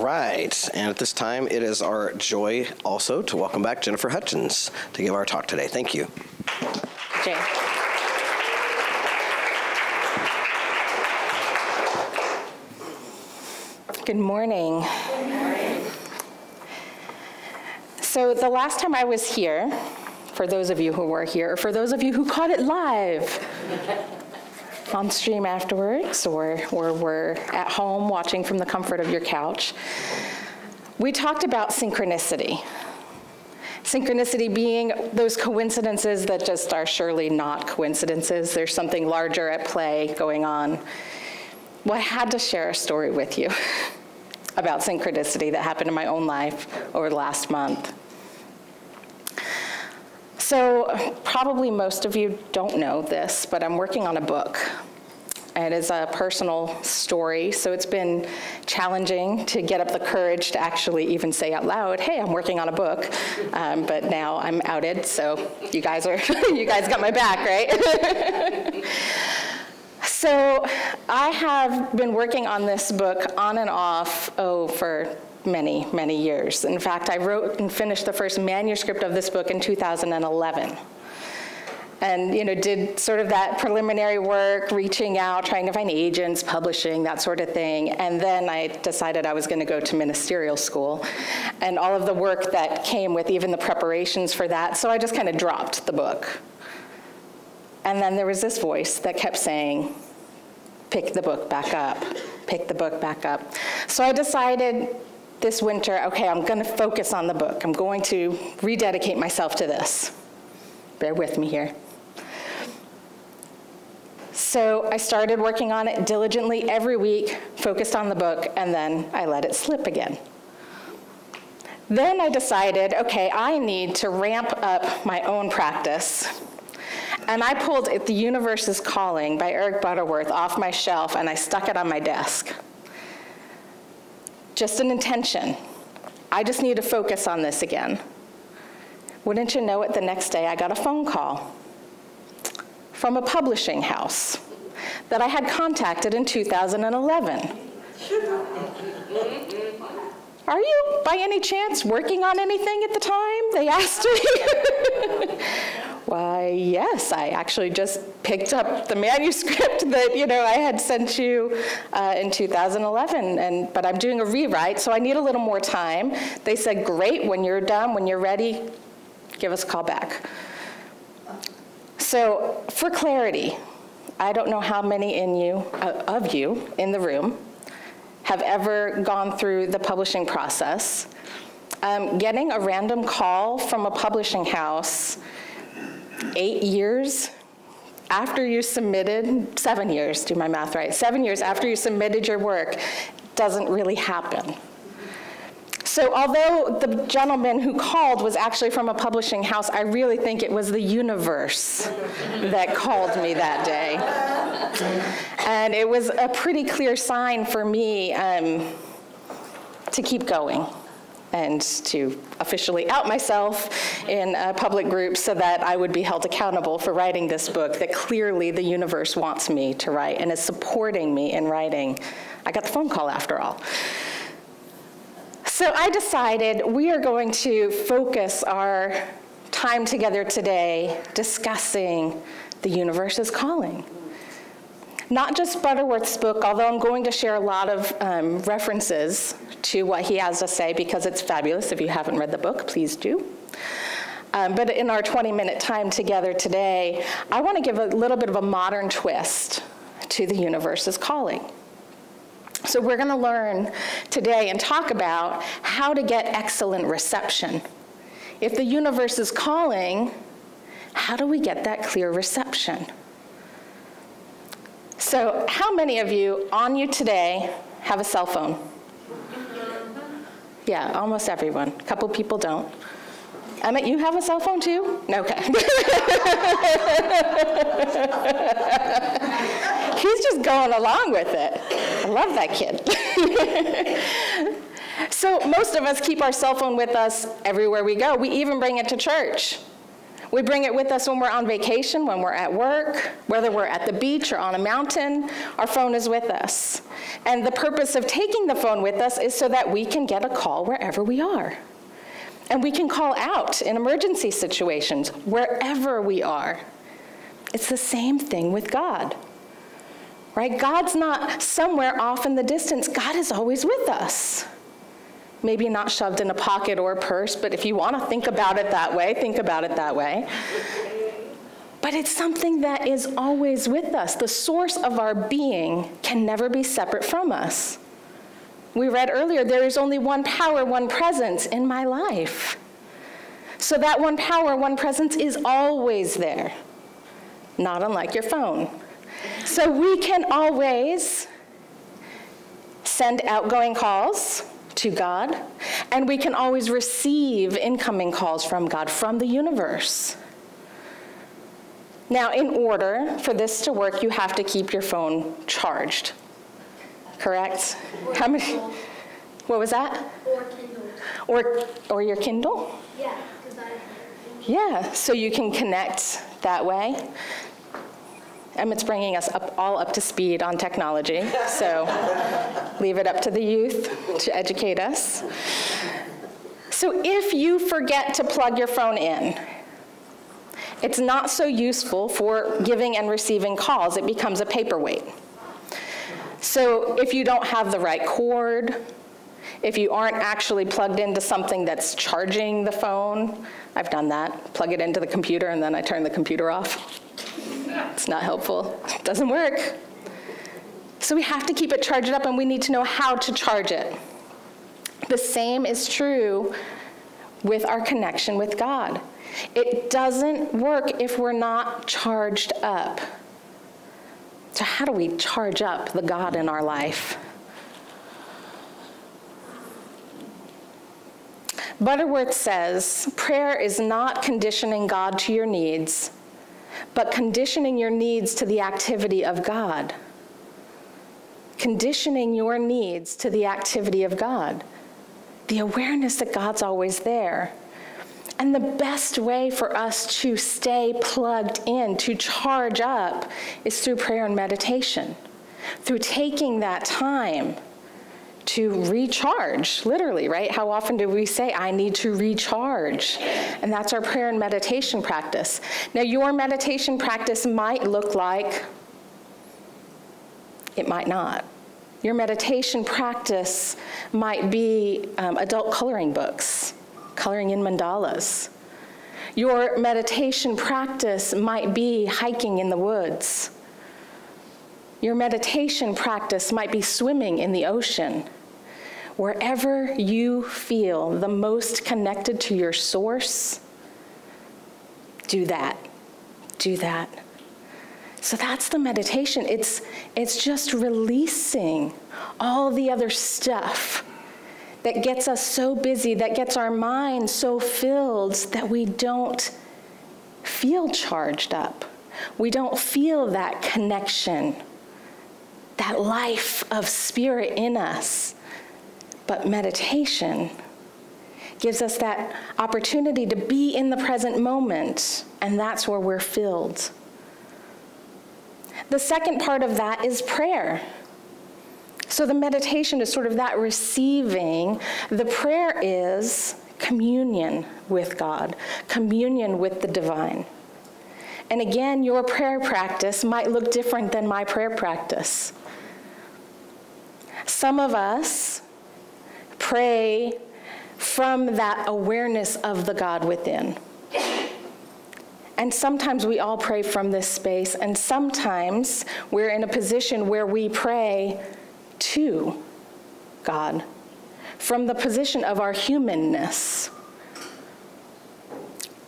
right, and at this time, it is our joy also to welcome back Jeniffer Hutchins to give our talk today. Thank you. Jay. Good morning. Good morning. So the last time I was here, for those of you who were here, or for those of you who caught it live on stream afterwards, or were at home watching from the comfort of your couch, we talked about synchronicity. Synchronicity being those coincidences that just are surely not coincidences. There's something larger at play going on. Well, I had to share a story with you about synchronicity that happened in my own life over the last month. So probably most of you don't know this, but I'm working on a book. It is a personal story, so it's been challenging to get up the courage to actually even say out loud, hey, I'm working on a book. But now I'm outed, so you guys got my back, right? So I have been working on this book on and off, for many, many years. In fact, I wrote and finished the first manuscript of this book in 2011. And did sort of that preliminary work, reaching out, trying to find agents, publishing, that sort of thing. And then I decided I was going to go to ministerial school and all of the work that came with even the preparations for that. So I just kind of dropped the book. And then there was this voice that kept saying, pick the book back up, pick the book back up. So I decided this winter, okay, I'm going to focus on the book. I'm going to rededicate myself to this. Bear with me here. So I started working on it diligently every week, focused on the book, and then I let it slip again. Then I decided, okay, I need to ramp up my own practice. And I pulled The Universe is Calling by Eric Butterworth off my shelf, and I stuck it on my desk. Just an intention. I just need to focus on this again. Wouldn't you know it, the next day I got a phone call from a publishing house that I had contacted in 2011. Are you, by any chance, working on anything at the time? They asked me. Why, yes, I actually just picked up the manuscript that I had sent you in 2011, but I'm doing a rewrite, so I need a little more time. They said, great, when you're done, when you're ready, give us a call back. So for clarity, I don't know how many of you in the room have ever gone through the publishing process. Getting a random call from a publishing house 8 years after you submitted, 7 years, do my math right, 7 years after you submitted your work doesn't really happen. So although the gentleman who called was actually from a publishing house, I really think it was the universe that called me that day. And it was a pretty clear sign for me to keep going and to officially out myself in a public group so that I would be held accountable for writing this book that clearly the universe wants me to write and is supporting me in writing. I got the phone call after all. So I decided we are going to focus our time together today discussing The Universe is Calling. Not just Butterworth's book, although I'm going to share a lot of references to what he has to say because it's fabulous. If you haven't read the book, please do. But in our 20-minute time together today, I want to give a little bit of a modern twist to The Universe is Calling. So we're going to learn today and talk about how to get excellent reception. If the universe is calling, how do we get that clear reception? So how many of you on you today have a cell phone? Yeah, almost everyone. A couple people don't. Emmett, you have a cell phone too? Okay. He's just going along with it. I love that kid. So most of us keep our cell phone with us everywhere we go. We even bring it to church. We bring it with us when we're on vacation, when we're at work, whether we're at the beach or on a mountain, our phone is with us. And the purpose of taking the phone with us is so that we can get a call wherever we are. And we can call out in emergency situations wherever we are. It's the same thing with God, right? God's not somewhere off in the distance. God is always with us. Maybe not shoved in a pocket or a purse, but if you want to think about it that way, think about it that way. But it's something that is always with us. The source of our being can never be separate from us. We read earlier, there is only one power, one presence in my life. So that one power, one presence is always there, not unlike your phone. So we can always send outgoing calls to God, and we can always receive incoming calls from God, from the universe. Now, in order for this to work, you have to keep your phone charged, correct? How many? What was that? Or Kindle. Or your Kindle? Yeah, because I. Yeah, so you can connect that way. Emmett's bringing us all up to speed on technology, so leave it up to the youth to educate us. So if you forget to plug your phone in, it's not so useful for giving and receiving calls. It becomes a paperweight. So if you don't have the right cord, if you aren't actually plugged into something that's charging the phone, I've done that, plug it into the computer and then I turn the computer off. It's not helpful. It doesn't work. So we have to keep it charged up, and we need to know how to charge it. The same is true with our connection with God. It doesn't work if we're not charged up. So how do we charge up the God in our life? Butterworth says, prayer is not conditioning God to your needs, but conditioning your needs to the activity of God. Conditioning your needs to the activity of God. The awareness that God's always there. And the best way for us to stay plugged in, to charge up, is through prayer and meditation. Through taking that time to recharge, literally, right? How often do we say, I need to recharge? And that's our prayer and meditation practice. Now, your meditation practice might look like, it might not. Your meditation practice might be adult coloring books, coloring in mandalas. Your meditation practice might be hiking in the woods. Your meditation practice might be swimming in the ocean. Wherever you feel the most connected to your source, do that. Do that. So that's the meditation. It's just releasing all the other stuff that gets us so busy, that gets our mind so filled that we don't feel charged up. We don't feel that connection, that life of spirit in us. But meditation gives us that opportunity to be in the present moment, and that's where we're filled. The second part of that is prayer. So the meditation is sort of that receiving. The prayer is communion with God, communion with the divine. And again, your prayer practice might look different than my prayer practice. Some of us pray from that awareness of the God within. And sometimes we all pray from this space, and sometimes we're in a position where we pray to God from the position of our humanness.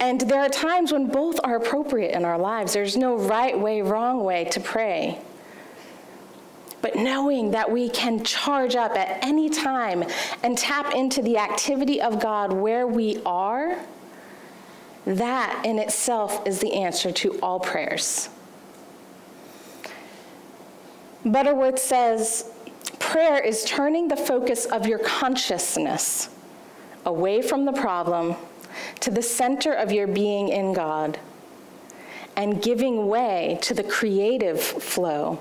And there are times when both are appropriate in our lives. There's no right way, wrong way to pray. But knowing that we can charge up at any time and tap into the activity of God where we are, that in itself is the answer to all prayers. Butterworth says, prayer is turning the focus of your consciousness away from the problem to the center of your being in God and giving way to the creative flow,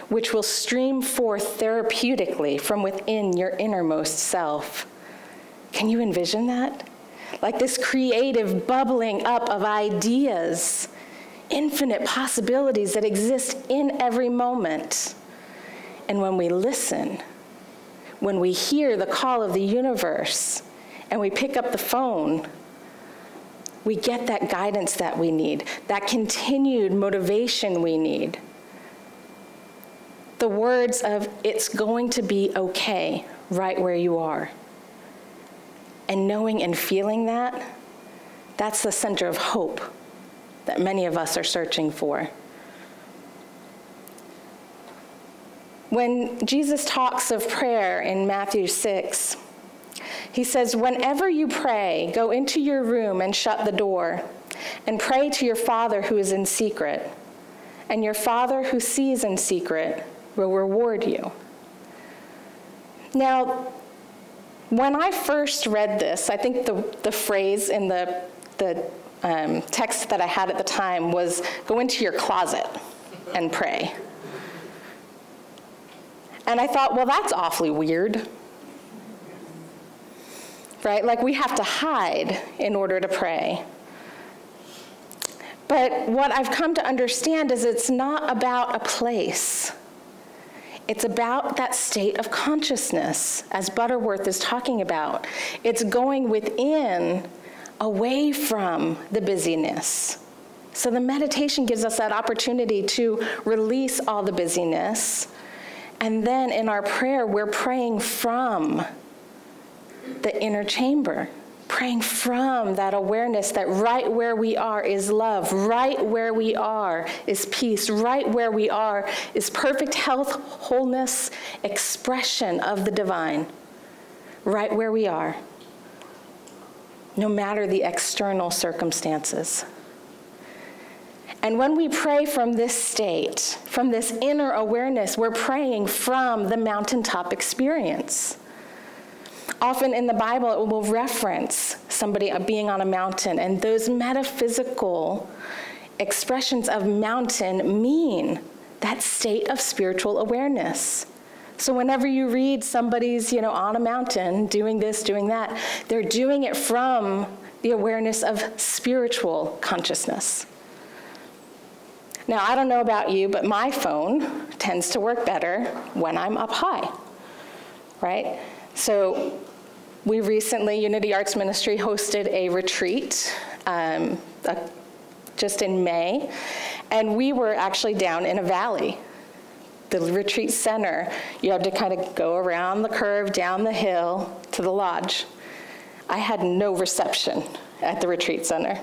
which will stream forth therapeutically from within your innermost self. Can you envision that? Like this creative bubbling up of ideas, infinite possibilities that exist in every moment. And when we listen, when we hear the call of the universe, and we pick up the phone, we get that guidance that we need, that continued motivation we need. The words of, "It's going to be okay right where you are." And knowing and feeling that, that's the center of hope that many of us are searching for. When Jesus talks of prayer in Matthew 6, he says, "Whenever you pray, go into your room and shut the door, and pray to your Father who is in secret, and your Father who sees in secret will reward you." Now, when I first read this, I think the phrase in the text that I had at the time was, "Go into your closet and pray." And I thought, well, that's awfully weird, right? Like we have to hide in order to pray. But what I've come to understand is it's not about a place. It's about that state of consciousness, as Butterworth is talking about. It's going within, away from the busyness. So the meditation gives us that opportunity to release all the busyness. And then in our prayer, we're praying from the inner chamber, praying from that awareness that right where we are is love, right where we are is peace, right where we are is perfect health, wholeness, expression of the divine, right where we are, no matter the external circumstances. And when we pray from this state, from this inner awareness, we're praying from the mountaintop experience. Often in the Bible, it will reference somebody being on a mountain, and those metaphysical expressions of mountain mean that state of spiritual awareness. So whenever you read somebody's, on a mountain, doing this, doing that, they're doing it from the awareness of spiritual consciousness. Now, I don't know about you, but my phone tends to work better when I'm up high, right? So we recently, Unity Arts Ministry, hosted a retreat just in May, and we were actually down in a valley. The retreat center, you had to kind of go around the curve, down the hill to the lodge. I had no reception at the retreat center,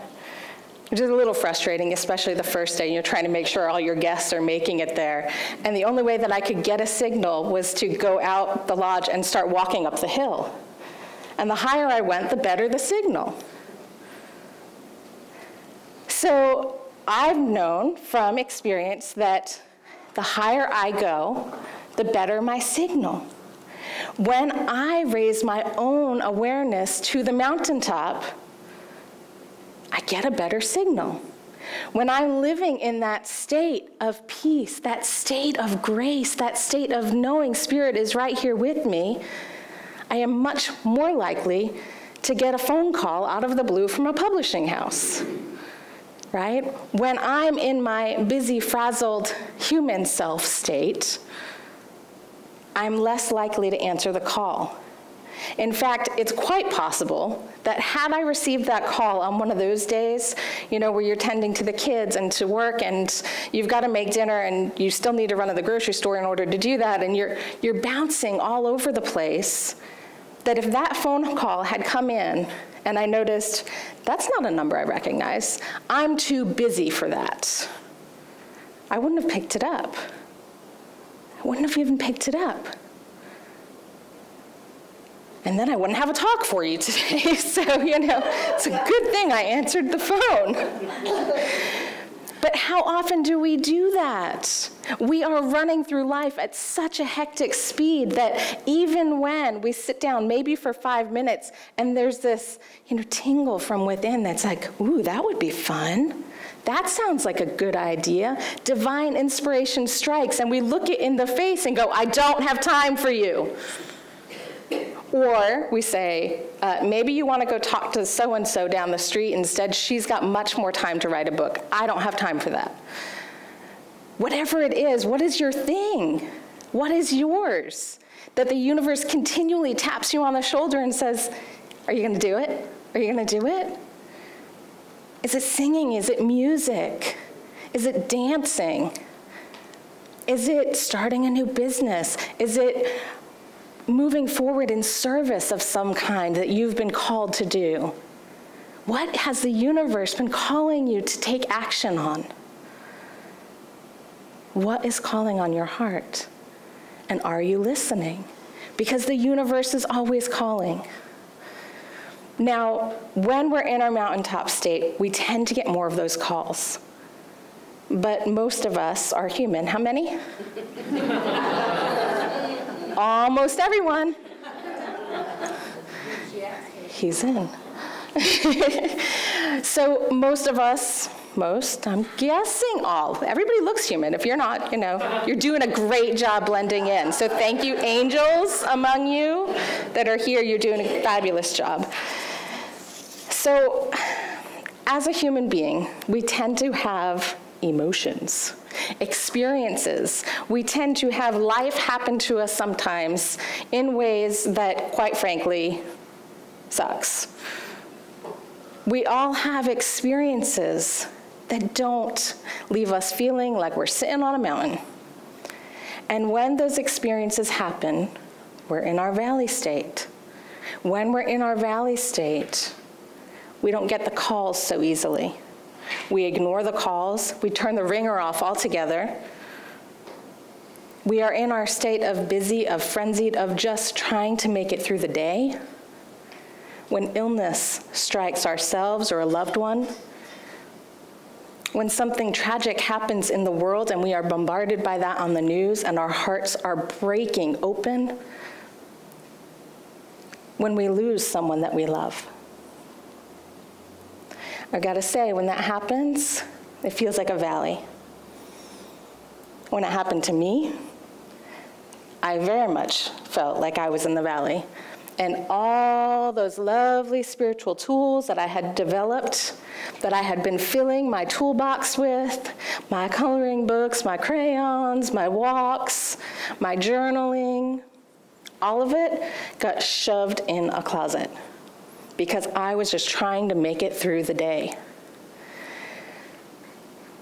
which is a little frustrating, especially the first day. You're trying to make sure all your guests are making it there. And the only way that I could get a signal was to go out the lodge and start walking up the hill. And the higher I went, the better the signal. So I've known from experience that the higher I go, the better my signal. When I raise my own awareness to the mountaintop, I get a better signal. When I'm living in that state of peace, that state of grace, that state of knowing Spirit is right here with me, I am much more likely to get a phone call out of the blue from a publishing house, right? When I'm in my busy, frazzled human self state, I'm less likely to answer the call. In fact, it's quite possible that had I received that call on one of those days, where you're tending to the kids and to work and you've got to make dinner and you still need to run to the grocery store in order to do that, and you're bouncing all over the place, that if that phone call had come in and I noticed, that's not a number I recognize, I'm too busy for that, I wouldn't have picked it up. I wouldn't have even picked it up. And then I wouldn't have a talk for you today. So, it's a good thing I answered the phone. But how often do we do that? We are running through life at such a hectic speed that even when we sit down, maybe for 5 minutes, and there's this, tingle from within that's like, ooh, that would be fun. That sounds like a good idea. Divine inspiration strikes, and we look it in the face and go, I don't have time for you. Or we say, maybe you want to go talk to so-and-so down the street. Instead, she's got much more time to write a book. I don't have time for that. Whatever it is, what is your thing? What is yours? That the universe continually taps you on the shoulder and says, are you going to do it? Are you going to do it? Is it singing? Is it music? Is it dancing? Is it starting a new business? Is it moving forward in service of some kind that you've been called to do? What has the universe been calling you to take action on? What is calling on your heart? And are you listening? Because the universe is always calling. Now, when we're in our mountaintop state, we tend to get more of those calls. But most of us are human. How many? Almost everyone. He's in. So most of us, I'm guessing all. Everybody looks human. If you're not, you're doing a great job blending in. So thank you, angels among you that are here. You're doing a fabulous job. So as a human being, we tend to have emotions, experiences. We tend to have life happen to us sometimes in ways that, quite frankly, sucks. We all have experiences that don't leave us feeling like we're sitting on a mountain. And when those experiences happen, we're in our valley state. When we're in our valley state, we don't get the calls so easily. We ignore the calls. We turn the ringer off altogether. We are in our state of busy, of frenzied, of just trying to make it through the day. When illness strikes ourselves or a loved one, when something tragic happens in the world and we are bombarded by that on the news and our hearts are breaking open, when we lose someone that we love. I've got to say, when that happens, it feels like a valley. When it happened to me, I very much felt like I was in the valley. And all those lovely spiritual tools that I had developed, that I had been filling my toolbox with, my coloring books, my crayons, my walks, my journaling, all of it got shoved in a closet because I was just trying to make it through the day.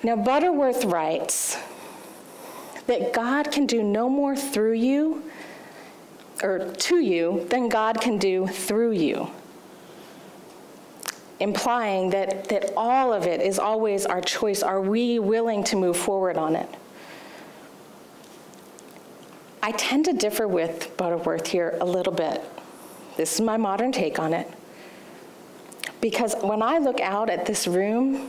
Now, Butterworth writes that God can do no more through you or to you than God can do through you, implying that all of it is always our choice. Are we willing to move forward on it? I tend to differ with Butterworth here a little bit. This is my modern take on it. Because when I look out at this room,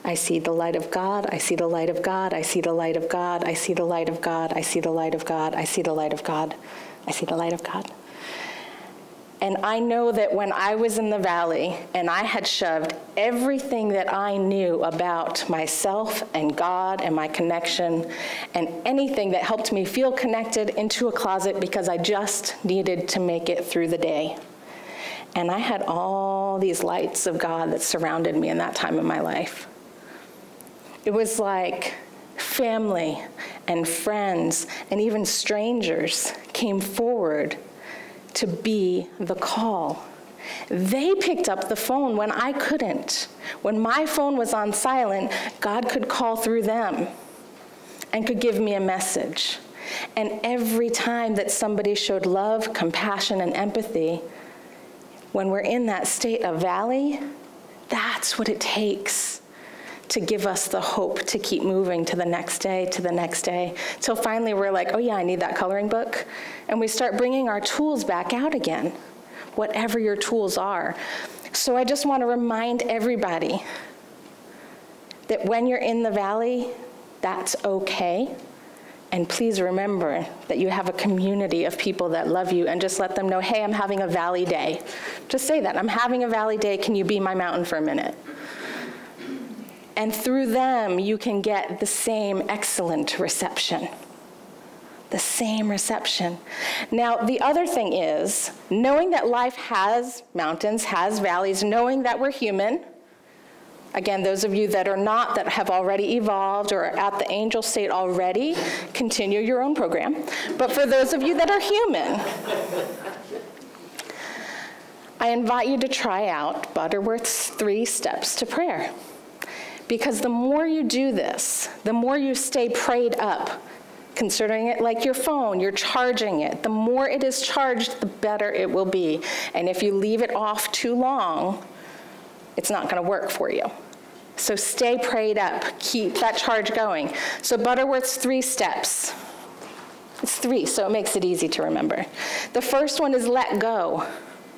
I see the light of God, I see the light of God, I see the light of God, I see the light of God, I see the light of God, I see the light of God, I see the light of God. And I know that when I was in the valley and I had shoved everything that I knew about myself and God and my connection and anything that helped me feel connected into a closet because I just needed to make it through the day. And I had all these lights of God that surrounded me in that time of my life. It was like family and friends and even strangers came forward to be the call. They picked up the phone when I couldn't. When my phone was on silent, God could call through them and could give me a message. And every time that somebody showed love, compassion, and empathy, when we're in that state of valley, that's what it takes to give us the hope to keep moving to the next day, till finally we're like, oh yeah, I need that coloring book. And we start bringing our tools back out again, whatever your tools are. So I just want to remind everybody that when you're in the valley, that's okay. And please remember that you have a community of people that love you, and just let them know, hey, I'm having a valley day. Just say that, I'm having a valley day, can you be my mountain for a minute? And through them, you can get the same excellent reception. The same reception. Now, the other thing is, knowing that life has mountains, has valleys, knowing that we're human. Again, those of you that are not, that have already evolved or are at the angel state already, continue your own program. But for those of you that are human, I invite you to try out Butterworth's 3 steps to prayer. Because the more you do this, the more you stay prayed up, considering it like your phone, you're charging it. The more it is charged, the better it will be. And if you leave it off too long, it's not going to work for you. So stay prayed up. Keep that charge going. So Butterworth's 3 steps. It's 3, so it makes it easy to remember. The first one is let go,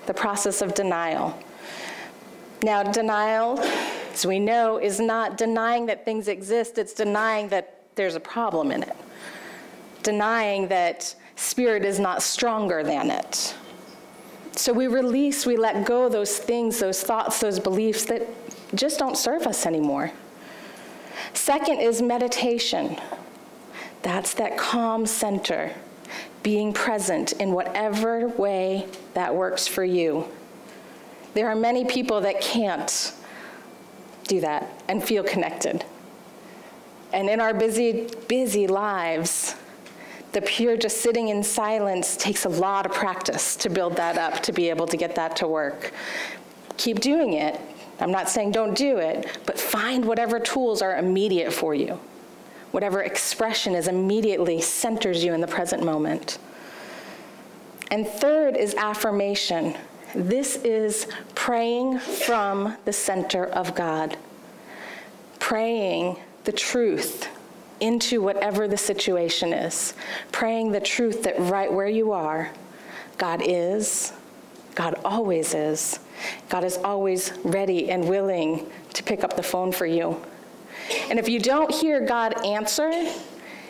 the process of denial. Now, denial, as we know, is not denying that things exist. It's denying that there's a problem in it. Denying that spirit is not stronger than it. So we release, we let go those things, those thoughts, those beliefs that just don't serve us anymore. Second is meditation. That's that calm center, being present in whatever way that works for you. There are many people that can't do that and feel connected. And in our busy, busy lives, the pure just sitting in silence takes a lot of practice to build that up, to be able to get that to work. Keep doing it. I'm not saying don't do it, but find whatever tools are immediate for you. Whatever expression is immediately centers you in the present moment. And third is affirmation. This is praying from the center of God. Praying the truth into whatever the situation is. Praying the truth that right where you are, God is, God always is. God is always ready and willing to pick up the phone for you. And if you don't hear God answer,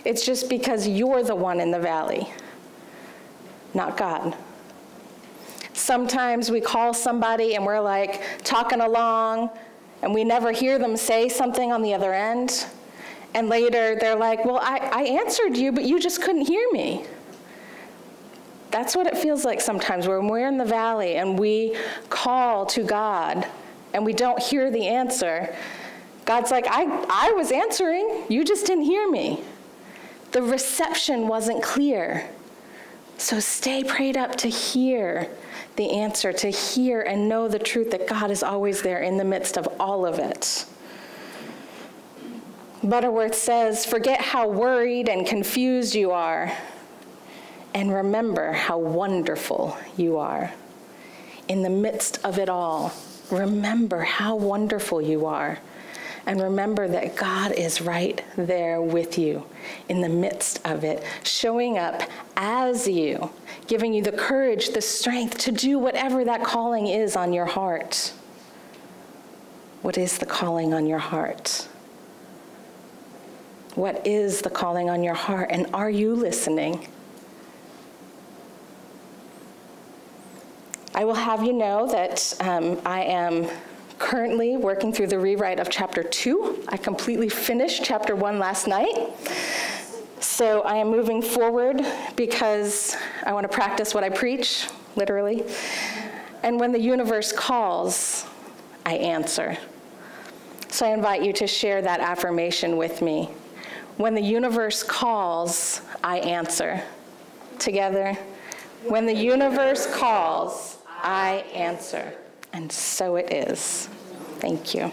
it's just because you're the one in the valley, not God. Sometimes we call somebody and we're like talking along and we never hear them say something on the other end. And later they're like, well, I answered you, but you just couldn't hear me. That's what it feels like sometimes when we're in the valley and we call to God and we don't hear the answer. God's like, I was answering, you just didn't hear me. The reception wasn't clear. So stay prayed up to hear the answer, to hear and know the truth that God is always there in the midst of all of it. Butterworth says, forget how worried and confused you are, and remember how wonderful you are. In the midst of it all, remember how wonderful you are. And remember that God is right there with you in the midst of it, showing up as you, giving you the courage, the strength to do whatever that calling is on your heart. What is the calling on your heart? What is the calling on your heart? And are you listening? I will have you know that I am currently working through the rewrite of chapter 2. I completely finished chapter 1 last night. So I am moving forward because I want to practice what I preach, literally. And when the universe calls, I answer. So I invite you to share that affirmation with me. When the universe calls, I answer. Together. When the universe calls, I answer. And so it is. Thank you.